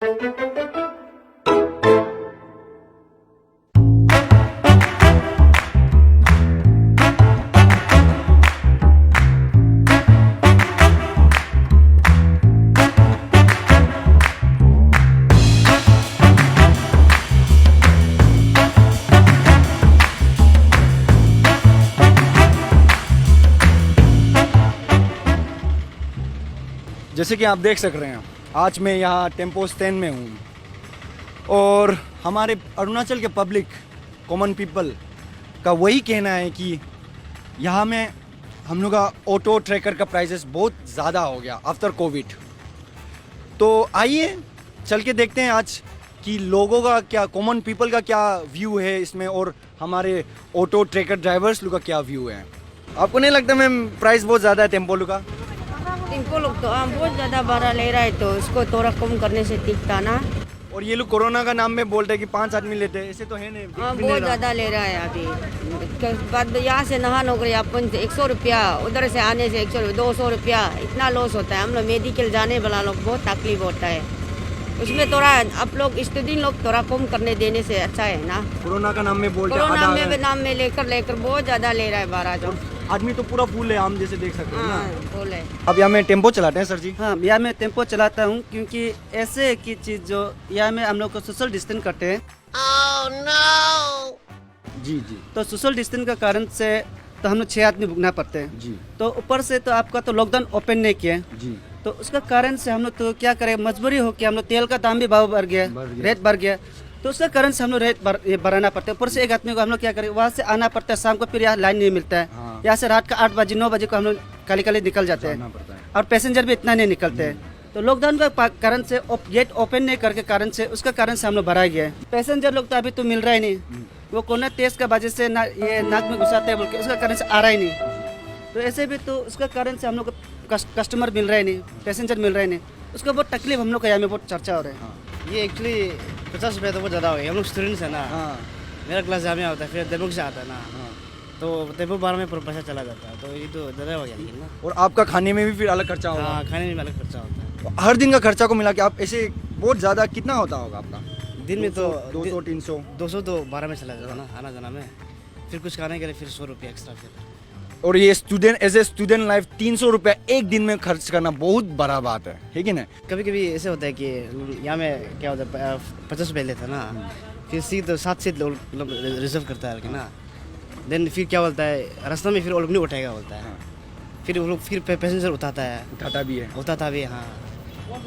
जैसे कि आप देख सक रहे हैं, आज मैं यहाँ टेम्पो स्टैंड में हूँ और हमारे अरुणाचल के पब्लिक कॉमन पीपल का वही कहना है कि यहाँ में हम लोग का ऑटो ट्रैकर का प्राइसेस बहुत ज़्यादा हो गया आफ्टर कोविड। तो आइए चल के देखते हैं आज कि लोगों का क्या, कॉमन पीपल का क्या व्यू है इसमें और हमारे ऑटो ट्रैकर ड्राइवर्स लोग का क्या व्यू है। आपको नहीं लगता मैम प्राइस बहुत ज़्यादा है टेम्पो लोग का? इनको लोग तो बहुत ज़्यादा भाड़ा ले रहा है, तो उसको थोड़ा कम करने से दिखता ना। और ये लोग कोरोना का नाम में बोलते हैं कि 5 आदमी लेते हैं, ऐसे तो है नहीं। हाँ, बहुत ज़्यादा ले रहा है अभी। बाद यहाँ से नहा नौकरी अपन 100 रुपया, उधर से आने से 100 200 रुपया, इतना लॉस होता है। हम लोग मेडिकल जाने वाला लोग बहुत तकलीफ होता है उसमें। थोड़ा आप लोग स्टूडेंट लोग थोड़ा कम करने देने से अच्छा है ना। कोरोना का नाम में बोलते हैं, कोरोना में नाम में लेकर बहुत ज़्यादा ले रहा है भाड़ा। जो आदमी तो पूरा फूल है, हम जैसे देख सकते हैं ना। बोले अब यहाँ में टेम्पो चलाते हैं सर जी? हाँ, यहाँ मैं टेम्पो चलाता हूँ क्योंकि ऐसे की चीज़ जो यहाँ में हम लोग को सोशल डिस्टेंस करते हैं। जी जी। तो सोशल डिस्टेंस का कारण से तो हम लोग 6 आदमी भुगना पड़ते हैं जी। तो ऊपर से तो आपका तो लॉकडाउन ओपन नहीं किया है जी। तो उसका कारण से हम लोग तो क्या करें, मजबूरी हो कि हम लोग तेल का दाम भी भाव बढ़ गया, रेट बढ़ गया, तो उसका कारण से हम लोग रेट बढ़ाना पड़ता है। ऊपर से एक आदमी को हम लोग क्या करें, वहाँ से आना पड़ता है, शाम को फिर यहाँ लाइन नहीं मिलता है। हाँ। यहाँ से रात का 8 बजे 9 बजे को हम लोग काली निकल जाते हैं और पैसेंजर भी इतना नहीं निकलते हैं। तो लॉकडाउन का कारण से गेट ओपन नहीं करके कारण से उसका कारण से हम लोग बढ़ा गया है। पैसेंजर लोग तो अभी तो मिल रहा ही नहीं, वो कोरोना टेस्ट का वजह से ना ये नाक में घुसाते हैं बोल के उसका कारण से आ रहा ही नहीं। तो ऐसे भी तो उसका कारण से हम लोग को कस्टमर मिल रहा है नहीं, पैसेंजर मिल रहा है नहीं, उसका बहुत तकलीफ हम लोग का यहाँ में बहुत चर्चा हो रहा है। ये एक्चुअली 50 रुपये तो बहुत ज़्यादा हो गया। हम लोग स्टूडेंट्स हैं ना। मेरा क्लास जामिया होता है, फिर टेम्पो से आता है ना, तो टेम्पो बार में पूरा पैसा चला जाता है, तो ये तो ज़्यादा हो गया लेकिन ना। और आपका खाने में भी फिर अलग खर्चा होगा? हाँ, खाने में अलग खर्चा होता है। तो हर दिन का खर्चा को मिला के आप ऐसे बहुत ज़्यादा कितना होता होगा आपका? दिन में तो 200-300 तो 12 में चला जाता ना, आना जाना में। फिर कुछ खाने के लिए फिर 100 रुपया एक्स्ट्रा फिर। और ये एज ए स्टूडेंट लाइफ 300 रुपया एक दिन में खर्च करना बहुत बड़ा बात है कि नहीं? कभी कभी ऐसे होता है कि यहाँ में क्या होता है 50 रुपये लेता है ना, फिर सीट तो 7 सीट लोग रिजर्व करता है ना। देन फिर क्या बोलता है, रास्ता में फिर वो लोग नहीं उठाएगा बोलता है। फिर वो लोग फिर पैसेंजर उठाता भी है। हाँ,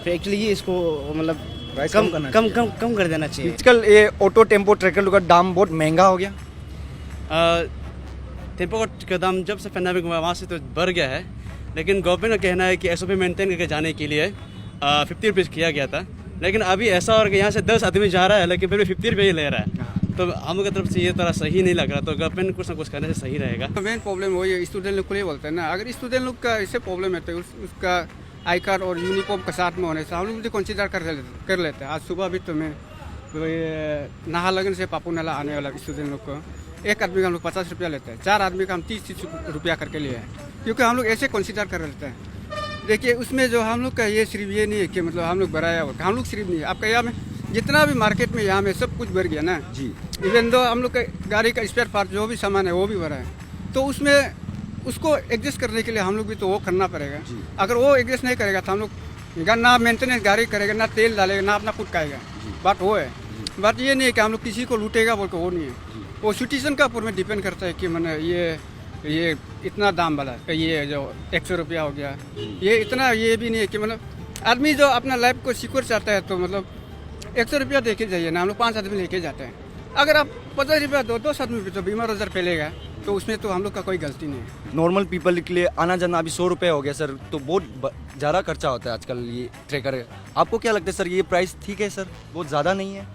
फिर एक्चुअली ये इसको मतलब कम कर देना चाहिए। आजकल ये ऑटो टेम्पो ट्रैकर लोग का दाम बहुत महंगा हो गया। टेम्पो का दाम जब से पैंडेमिक हुआ वहाँ से तो बढ़ गया है, लेकिन गवर्नमेंट का कहना है कि SOP मेंटेन करके जाने के लिए 50 रुपीज़ किया गया था। लेकिन अभी ऐसा और कि यहाँ से 10 आदमी जा रहा है लेकिन फिर भी 50 रुपये ही ले रहा है, तो हम लोग की तरफ से ये तरह सही नहीं लग रहा। तो गवर्नमेंट कुछ ना कुछ करने से सही रहेगा। मेन प्रॉब्लम वही है, स्टूडेंट लोग को ये बोलते हैं ना। अगर स्टूडेंट लोग का इससे प्रॉब्लम है तो उसका आई कार्ड और यूनिफॉर्म के साथ में होने से हम लोग भी कंसिडर कर लेते हैं। आज सुबह भी तो मैं नहा लगन से पापू नाला आने वाला स्टूडेंट लोग को एक आदमी का हम लोग 50 रुपया लेते हैं, 4 आदमी का हम 30 रुपया करके लिए हैं, क्योंकि हम लोग ऐसे कंसिडर कर लेते हैं। देखिए उसमें जो हम लोग का ये सिर्फ ये नहीं है कि मतलब हम लोग बढ़ाया होगा, हम लोग सिर्फ नहीं है, आपका यहाँ में जितना भी मार्केट में यहाँ में सब कुछ बढ़ गया ना जी। इवन दो हम लोग का गाड़ी का स्पेयर पार्ट जो भी सामान है वो भी बढ़ा है, तो उसमें उसको एडजस्ट करने के लिए हम लोग भी तो वो करना पड़ेगा। अगर वो एडजस्ट नहीं करेगा तो हम लोग ना मेंटेनेंस गाड़ी करेगा, ना तेल डालेगा, ना अपना खुद खाएगा। बात वो है, बात ये नहीं है कि हम लोग किसी को लूटेगा बोल के, वो नहीं है। वो सिटीजन का ऊपर में डिपेंड करता है कि मैंने ये इतना दाम वाला ये जो 100 रुपया हो गया, ये इतना ये भी नहीं है कि मतलब आदमी जो अपना लाइफ को सिक्योर चाहता है तो मतलब 100 रुपया दे के जाइए ना, हम लोग 5 आदमी लेके जाते हैं। अगर आप 50 रुपया दो 2 आदमी भी तो बीमार आजार फैलेगा, तो उसमें तो हम लोग का कोई गलती नहीं है। नॉर्मल पीपल के लिए आना जाना अभी 100 रुपये हो गया सर, तो बहुत ज़्यादा खर्चा होता है आजकल ये ट्रैकर। आपको क्या लगता है सर, ये प्राइस ठीक है सर, बहुत ज़्यादा नहीं है?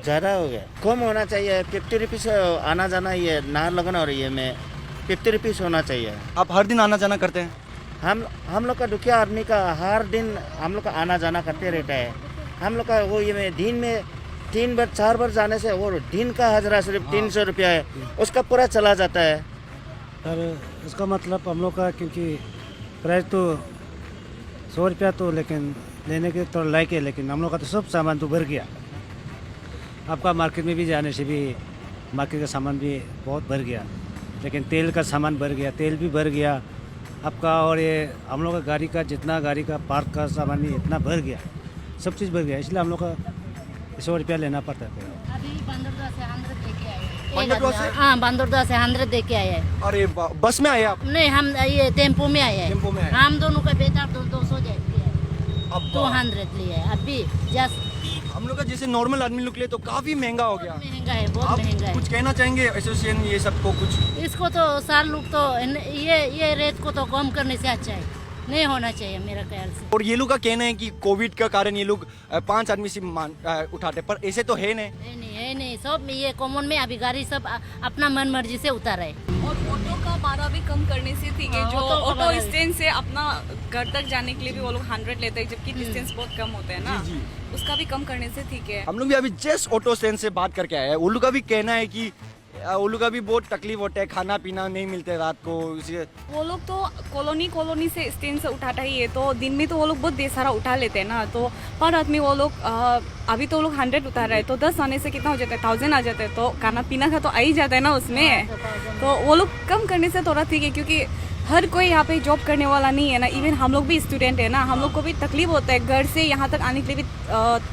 ज़्यादा हो गया, कम होना चाहिए। 50 रुपीज़ आना जाना, ये नाहरलगुन और ये में 50 रुपीज़ होना चाहिए। आप हर दिन आना जाना करते हैं? हम लोग का दुखिया आदमी का हर दिन हम लोग का आना जाना करते रहता है। हम लोग का वो ये में दिन में 3 बार 4 बार जाने से वो दिन का हजरा सिर्फ 300 रुपया है, उसका पूरा चला जाता है। सर इसका मतलब हम लोग का क्योंकि प्राइस तो 100 रुपया तो, लेकिन लेने के तो लायक है, लेकिन हम लोग का तो सब सामान तो भर गया। आपका मार्केट में भी जाने से भी मार्केट का सामान भी बहुत भर गया, लेकिन तेल का सामान भर गया, तेल भी भर गया आपका। और ये हम लोग का गाड़ी का जितना गाड़ी का पार्क का सामान भी इतना भर गया, सब चीज़ भर गया, इसलिए हम लोग का 100 रुपया लेना पड़ता है। अभी बंदरदुआ से 100 दे के आए। बंदरदुआ से? हाँ, बंदरदुआ से 100 दे के आए हैं। अरे बस में आए आप? नहीं, हम ये टेम्पो में आए हैं। टेम्पो में आए? हम दोनों का बेटा 200 दे के आए। अब 200 लिए है अभी जस्ट। हम लोग का जैसे नॉर्मल आदमी लोग के लिए तो काफी महंगा हो गया। महंगा है, बहुत आप महंगा है। कुछ कहना चाहेंगे एसोसिएशन ये सबको कुछ? इसको तो सार लोग तो ये रेट को तो कम करने से अच्छा है, नहीं होना चाहिए मेरा ख्याल से। और ये लोग का कहना है कि कोविड का कारण ये लोग 5 आदमी से उठाते, पर ऐसे तो है नहीं। है नहीं, सब ये कॉमन में अभी गाड़ी सब अपना मन मर्जी से उतारा है। और ऑटो का भाड़ा भी कम करने से ठीक है। हाँ, जो ऑटो का ऑटो भाड़ा स्टैंड से अपना घर तक जाने के लिए भी वो लोग 100 लेते हैं, जबकि डिस्टेंस बहुत कम होता है ना, उसका भी कम करने से ठीक है। हम लोग भी अभी जस्ट ऑटो स्टैंड से बात करके आए हैं। उन लोग का भी कहना है कि उन लोग का भी बहुत तकलीफ होता है, खाना पीना नहीं मिलता है रात को, इसलिए वो लोग तो कॉलोनी से स्टैंड से उठाता ही है, तो दिन में तो वो लोग बहुत देर सारा उठा लेते हैं ना, तो पर आदमी वो लोग अभी तो वो लोग 100 उतार रहे हैं, तो 10 आने से कितना हो जाता है, 1000 आ जाता है, तो खाना पीना का तो आ ही जाता है ना उसमें। तो वो लोग कम करने से थोड़ा ठीक है, क्योंकि हर कोई यहाँ पे जॉब करने वाला नहीं है ना, इवन हम लोग भी स्टूडेंट है ना, हम लोग को भी तकलीफ होता है, घर से यहाँ तक आने के लिए भी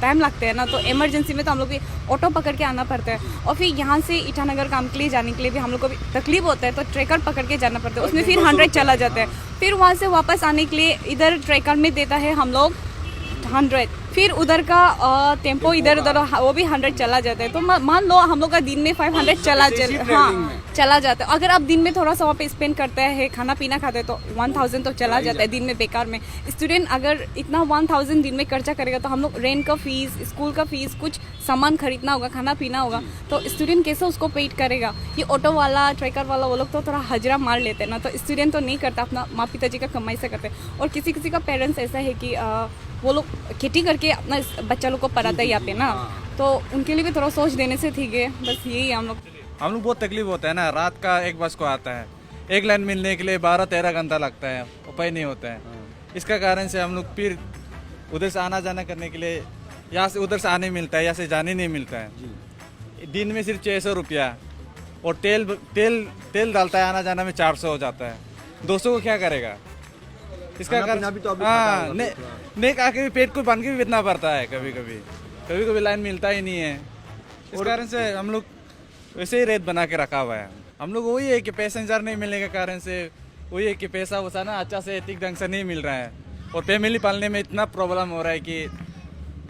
टाइम लगता है ना, तो इमरजेंसी में तो हम लोग भी ऑटो पकड़ के आना पड़ता है, और फिर यहाँ से ईटानगर काम के लिए जाने के लिए भी हम लोग को भी तकलीफ होता है, तो ट्रैकर पकड़ के जाना पड़ता है, उसमें फिर 100 चला जाता है, फिर वहाँ से वापस आने के लिए इधर ट्रैकर में देता है हम लोग 100, फिर उधर का टेम्पो इधर उधर वो भी 100 चला जाता है, तो मान लो हम लोग का दिन में 500 चला जाता है। अगर आप दिन में थोड़ा सा वहाँ पे स्पेंड करते हैं, खाना पीना खाते हैं, तो 1000 तो चला जाता है दिन में बेकार में। स्टूडेंट अगर इतना 1000 दिन में खर्चा करेगा, तो हम लोग रेंट का फीस, स्कूल का फीस, कुछ सामान खरीदना होगा, खाना पीना होगा, तो स्टूडेंट कैसे उसको पेड करेगा। ये ऑटो वाला, ट्रैकर वाला, वो लोग तो थोड़ा हजरा मार लेते हैं ना, तो स्टूडेंट तो नहीं करता, अपना माँ पिताजी का कमाई से करते हैं। और किसी किसी का पेरेंट्स ऐसा है कि वो लोग खेती करके अपना बच्चा लोग को पढ़ाता है यहाँ पे ना, तो उनके लिए भी थोड़ा सोच देने से ठीक है, बस यही है। हम लोग बहुत तकलीफ होता है ना, रात का एक बस को आता है, एक लाइन मिलने के लिए 12-13 घंटा लगता है, उपाय नहीं होता है। इसका कारण से हम लोग फिर उधर से आना जाना करने के लिए, यहाँ से उधर से आने मिलता है, यहाँ से जाने नहीं मिलता है। दिन में सिर्फ 600 रुपया, और तेल डालता है, आना जाना में 400 हो जाता है। 200 को क्या करेगा? इसका कारण हाँ, नहीं आके भी पेट को बांध के भी बेचना पड़ता है, कभी कभी लाइन मिलता ही नहीं है। इस कारण से हम लोग वैसे ही रेट बना के रखा हुआ है। हम लोग वही है कि पैसेंजर नहीं मिलने के कारण से वही है कि पैसा वैसा ना अच्छा से ठीक ढंग से नहीं मिल रहा है, और फैमिली पालने में इतना प्रॉब्लम हो रहा है कि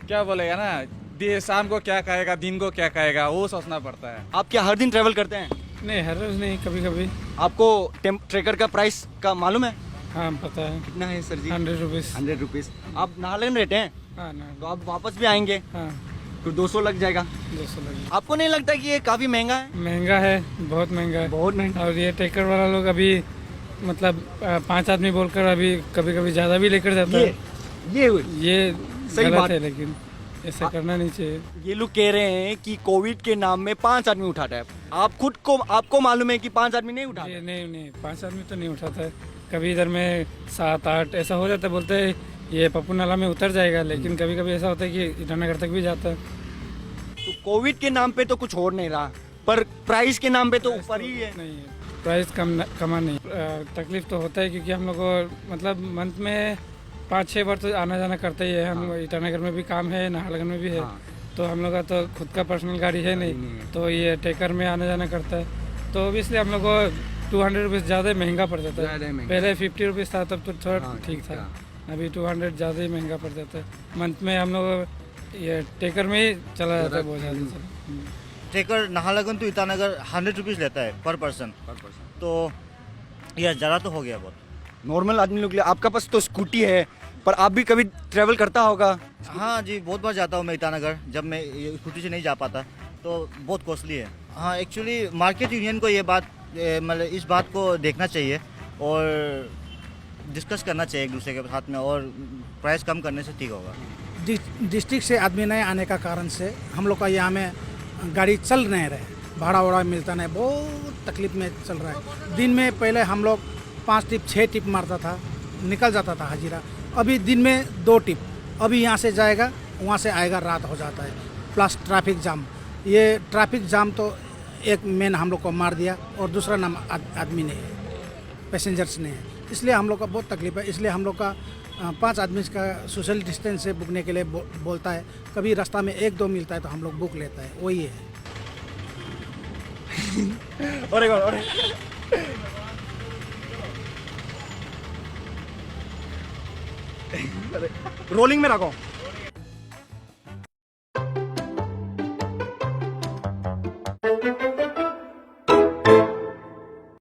क्या बोलेगा ना, शाम को क्या खाएगा, दिन को क्या खाएगा, वो सोचना पड़ता है। आप क्या हर दिन ट्रेवल करते हैं? नहीं, हर रोज नहीं, कभी कभी। आपको ट्रैकर का प्राइस का मालूम है? हाँ, पता है। कितना है सर जी? 100 रुपीज़। 100 रुपीज़। आप नागालैंड में रहते हैं? हाँ, तो आप वापस भी आएंगे? हाँ, तो 200 लग जाएगा। 200 लगे। आपको नहीं लगता कि ये काफी महंगा है? महंगा है, बहुत महंगा है, बहुत महंगा। और ये ट्रैकर वाला लोग अभी मतलब 5 आदमी बोलकर अभी कभी कभी ज्यादा भी लेकर जाता है। ये सही गलत बात है, लेकिन ऐसा करना नहीं चाहिए। ये लोग कह रहे हैं कि कोविड के नाम में 5 आदमी उठाता है। आपको मालूम है कि 5 आदमी नहीं उठाते? नहीं, 5 आदमी तो नहीं उठाता है। कभी इधर में 7-8 ऐसा हो जाता है, बोलते हैं ये पप्पू नाला में उतर जाएगा, लेकिन कभी कभी ऐसा होता है कि ईटानगर तक भी जाता है। तो कोविड के नाम पे तो कुछ हो नहीं रहा, पर प्राइस के नाम पे तो ऊपर ही है। नहीं, प्राइस कमा नहीं। तकलीफ तो होता है, क्योंकि हम लोग को मतलब मंथ में 5-6 बार तो आना जाना करते ही है। हम ईटानगर में भी काम है, नाहरलगुन में भी है, तो हम लोग का तो खुद का पर्सनल गाड़ी है नहीं, तो ये ट्रैकर में आना जाना करता है, तो ऑब्वियसली हम लोग को 200 रुपीज़ ज़्यादा महंगा पड़ जाता है। पहले 50 रुपीज़ था, तब तो थोड़ा ठीक था, अभी 200 ज़्यादा ही महंगा पड़ जाता है। मंथ में हम लोग ये ट्रैकर में ही चला जाता है बहुत ज़्यादा। Tracker Naharlagun to Itanagar 100 rupees लेता है पर पर्सन, तो यह ज़्यादा तो हो गया बहुत। नॉर्मल आदमी लोग के लिए। आपका पास तो स्कूटी है, पर आप भी कभी ट्रेवल करता होगा? हाँ जी, बहुत बार जाता हूँ मैं ईटानगर, जब मैं स्कूटी से नहीं जा पाता, तो बहुत कॉस्टली है। हाँ, एक्चुअली मार्केट यूनियन को ये बात मतलब इस बात को देखना चाहिए और डिस्कस करना चाहिए एक दूसरे के साथ में, और प्राइस कम करने से ठीक होगा। डिस्ट्रिक्ट से आदमी नहीं आने का कारण से हम लोग का यहाँ में गाड़ी चल नहीं रहे, भाड़ा वाड़ा मिलता नहीं, बहुत तकलीफ में चल रहा है। दिन में पहले हम लोग 5 टिप 6 टिप मारता था, निकल जाता था हाजिरा, अभी दिन में 2 टिप अभी यहाँ से जाएगा वहाँ से आएगा, रात हो जाता है। प्लस ट्रैफिक जाम, ये ट्रैफिक जाम तो एक मेन हम लोग को मार दिया, और दूसरा नाम आदमी नहीं है, पैसेंजर्स नहीं है, इसलिए हम लोग का बहुत तकलीफ है। इसलिए हम लोग का 5 आदमी का सोशल डिस्टेंस से बुकने के लिए बोलता है। कभी रास्ता में 1-2 मिलता है तो हम लोग बुक लेता है, वही है। रोलिंग में रखो।